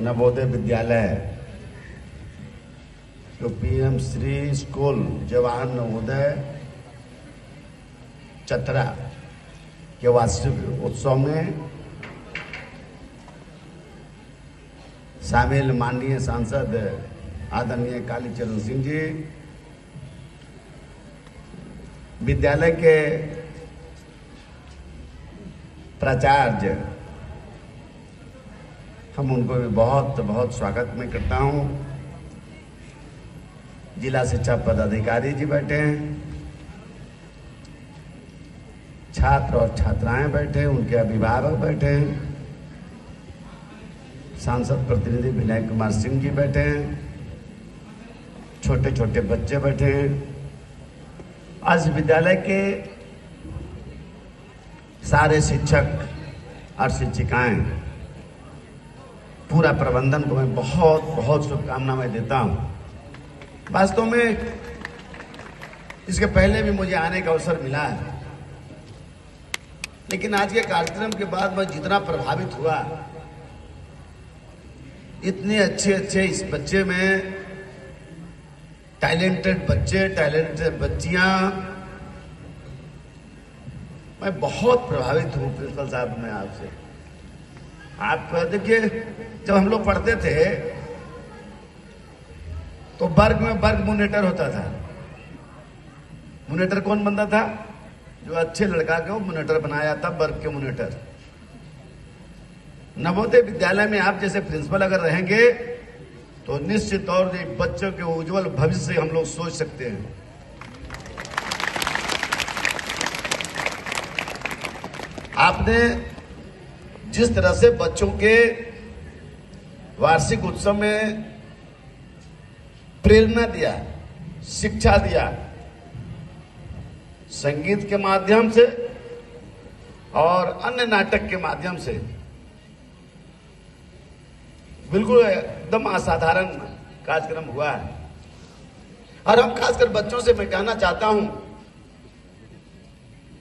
नवोदय विद्यालय जो PM Shri school Jawahar Navodaya Chatra के वार्षिक उत्सव में शामिल माननीय सांसद आदरणीय कालीचरण सिंह जी, विद्यालय के प्राचार्य, हम उनको भी बहुत बहुत स्वागत मैं करता हूं। जिला शिक्षा पदाधिकारी जी बैठे हैं, छात्र और छात्राएं बैठे हैं, उनके अभिभावक बैठे हैं, सांसद प्रतिनिधि विनय कुमार सिंह जी बैठे हैं, छोटे छोटे बच्चे बैठे हैं। आज विद्यालय के सारे शिक्षक और शिक्षिकाएं, पूरा प्रबंधन को मैं बहुत बहुत शुभकामनाएं देता हूं। वास्तव में इसके पहले भी मुझे आने का अवसर मिला है, लेकिन आज के कार्यक्रम के बाद मैं जितना प्रभावित हुआ, इतने अच्छे अच्छे इस बच्चे में टैलेंटेड बच्चे, टैलेंटेड बच्चियां, मैं बहुत प्रभावित हूं प्रिंसिपल साहब मैं आपसे। आप देखिए, जब हम लोग पढ़ते थे तो वर्ग में वर्ग मोनिटर होता था। मोनिटर कौन बनता था? जो अच्छे लड़का को मोनिटर बनाया था, वर्ग के मोनिटर। नवोदय विद्यालय में आप जैसे प्रिंसिपल अगर रहेंगे तो निश्चित तौर से बच्चों के उज्जवल भविष्य हम लोग सोच सकते हैं। आपने जिस तरह से बच्चों के वार्षिक उत्सव में प्रेरणा दिया, शिक्षा दिया, संगीत के माध्यम से और अन्य नाटक के माध्यम से, बिल्कुल एकदम असाधारण कार्यक्रम हुआ है। और हम खासकर बच्चों से मैं कहना चाहता हूं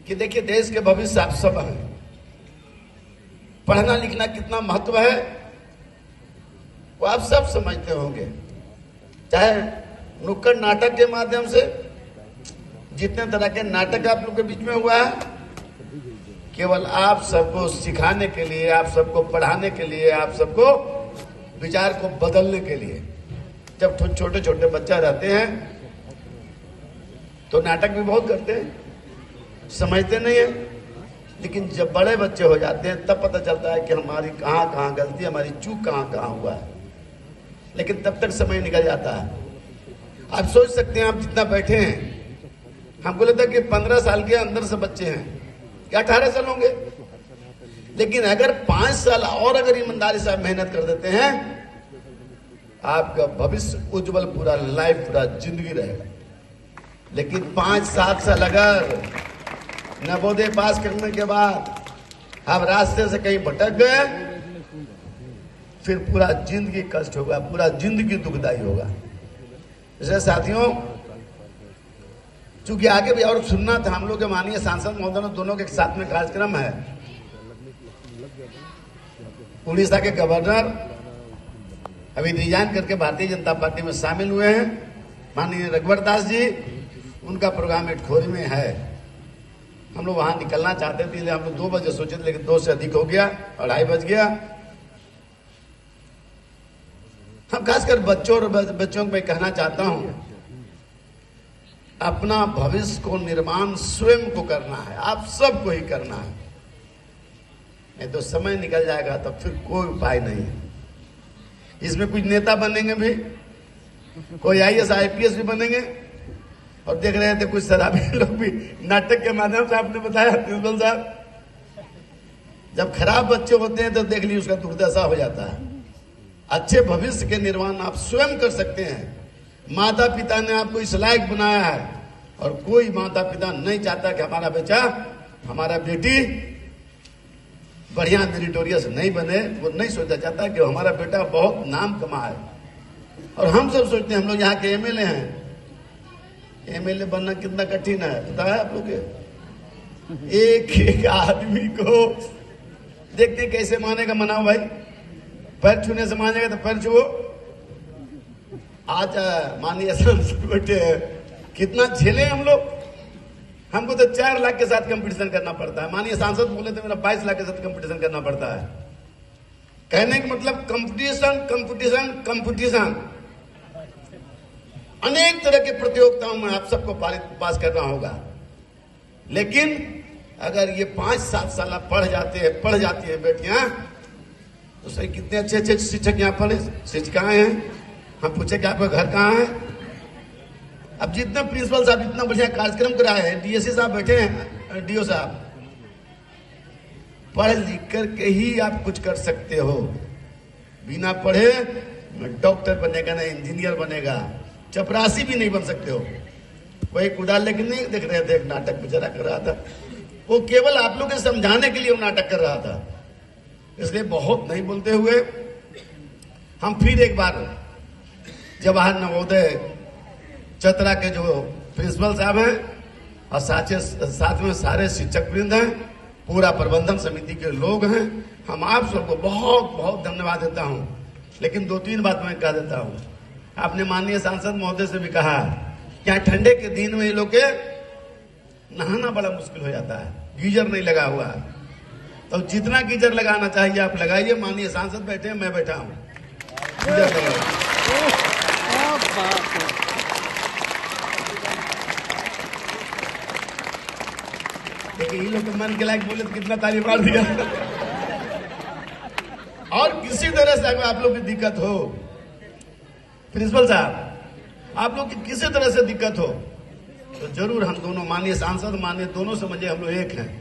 कि देखिए, देश के भविष्य आप सब हैं। पढ़ना लिखना कितना महत्व है वो आप सब समझते होंगे। चाहे नुक्कड़ नाटक के माध्यम से, जितने तरह के नाटक आप लोग के बीच में हुआ है, केवल आप सबको सिखाने के लिए, आप सबको पढ़ाने के लिए, आप सबको विचार को बदलने के लिए। जब छोटे छोटे बच्चे रहते हैं तो नाटक भी बहुत करते हैं, समझते नहीं है, लेकिन जब बड़े बच्चे हो जाते हैं तब पता चलता है कि हमारी कहाँ कहाँ गलती, हमारी चूक कहाँ कहाँ हुआ है। लेकिन तब तक समय निकल जाता है। आप सोच सकते हैं, आप जितना बैठे हैं, हमको लगता है कि 15 साल के अंदर से बच्चे हैं, या 18 साल होंगे, लेकिन अगर 5 साल और अगर ईमानदारी से मेहनत कर देते हैं, आपका भविष्य उज्जवल, पूरा लाइफ, पूरा जिंदगी रहेगा। लेकिन 5-7 साल अगर नवोदय पास करने के बाद आप रास्ते से कहीं भटक गए, फिर पूरा जिंदगी कष्ट होगा, पूरा जिंदगी दुखदाई होगा। इसलिए साथियों, चूंकि आगे भी और सुनना था, हम लोग के माननीय सांसद महोदय दोनों के साथ में कार्यक्रम है। उड़ीसा के गवर्नर अभी रिजाइन करके भारतीय जनता पार्टी में शामिल हुए हैं, माननीय रघुवर दास जी, उनका प्रोग्राम इटखोरी में है। हम लोग वहां निकलना चाहते थे, हम लोग 2 बजे सोचे थे, लेकिन 2 से अधिक हो गया, 2:30 बज गया। हम खासकर बच्चों और बच्चों को मैं कहना चाहता हूं, अपना भविष्य को निर्माण स्वयं को करना है, आप सबको ही करना है। नहीं तो समय निकल जाएगा तो फिर कोई उपाय नहीं है। इसमें कुछ नेता बनेंगे भी, कोई IAS IPS भी बनेंगे, और देख रहे थे कुछ शराबी लोग भी नाटक के माध्यम से, आपने बताया प्रिंसिपल साहब, जब खराब बच्चे होते हैं तो देख लीजिए उसका दुर्दशा हो जाता है। अच्छे भविष्य के निर्माण आप स्वयं कर सकते हैं। माता पिता ने आपको इस लायक बनाया है, और कोई माता पिता नहीं चाहता कि हमारा बच्चा, हमारा बेटी बढ़िया मेरिटोरियस नहीं बने। वो नहीं सोचा चाहता कि हमारा बेटा बहुत नाम कमाए। और हम सब सोचते हैं, हम लोग यहाँ के MLA हैं, MLA बनना कितना कठिन है पता है आप लोग के? एक एक आदमी को देखते कैसे मानेगा, मनाओ भाई। पैर छूने से मानेगा तो पैर छुओ। आज माननीय सांसद बैठे हैं, कितना झेले हम लोग। हमको तो 4 लाख के साथ कंपटीशन करना पड़ता है। माननीय सांसद बोले तो मेरा 22 लाख के साथ कंपटीशन करना पड़ता है। कहने का मतलब कंपटीशन कंपटीशन कंपटीशन। अनेक तरह के प्रतियोगिताओं में आप सबको पास करना होगा। लेकिन अगर ये 5-7 साल पढ़ जाती है बेटियां, तो सही कितने अच्छे अच्छे शिक्षक यहाँ पर शिक्षिकाएं हैं। हम पूछे कि आपका घर कहाँ है? अब जितना प्रिंसिपल साहब इतना बढ़िया कार्यक्रम कराए हैं, डीएससी साहब बैठे हैं, डीओ साहब, पढ़ लिख करके ही आप कुछ कर सकते हो। बिना पढ़े डॉक्टर बनेगा ना इंजीनियर बनेगा, चपरासी भी नहीं बन सकते हो। कोई कुदाल लेकिन नहीं देख रहे थे, एक नाटक बेचारा कर रहा था, वो केवल आप लोग के समझाने के लिए वो नाटक कर रहा था। इसलिए बहुत नहीं बोलते हुए हम फिर एक बार जवाहर नवोदय चतरा के जो प्रिंसिपल साहब हैं और साथ में सारे शिक्षक वृंद हैं, पूरा प्रबंधन समिति के लोग हैं, हम आप सबको बहुत बहुत धन्यवाद देता हूं। लेकिन 2-3 बात मैं कह देता हूं। आपने माननीय सांसद महोदय से भी कहा कि यहाँ ठंडे के दिन में ये लोग के नहाना बड़ा मुश्किल हो जाता है, गीजर नहीं लगा हुआ है। तो जितना गीजर लगाना चाहिए आप लगाइए। माननीय सांसद बैठे हैं, मैं बैठा हूं, गीजर लगाइए। देखिए ये लोग तो मन के लायक बोले तो कितना ताली मार दिया। और किसी तरह से अगर आप लोग की दिक्कत हो, प्रिंसिपल साहब आप लोग की किसी तरह से दिक्कत हो, तो जरूर हम दोनों माननीय सांसद माननीय दोनों समझे हम लोग एक हैं।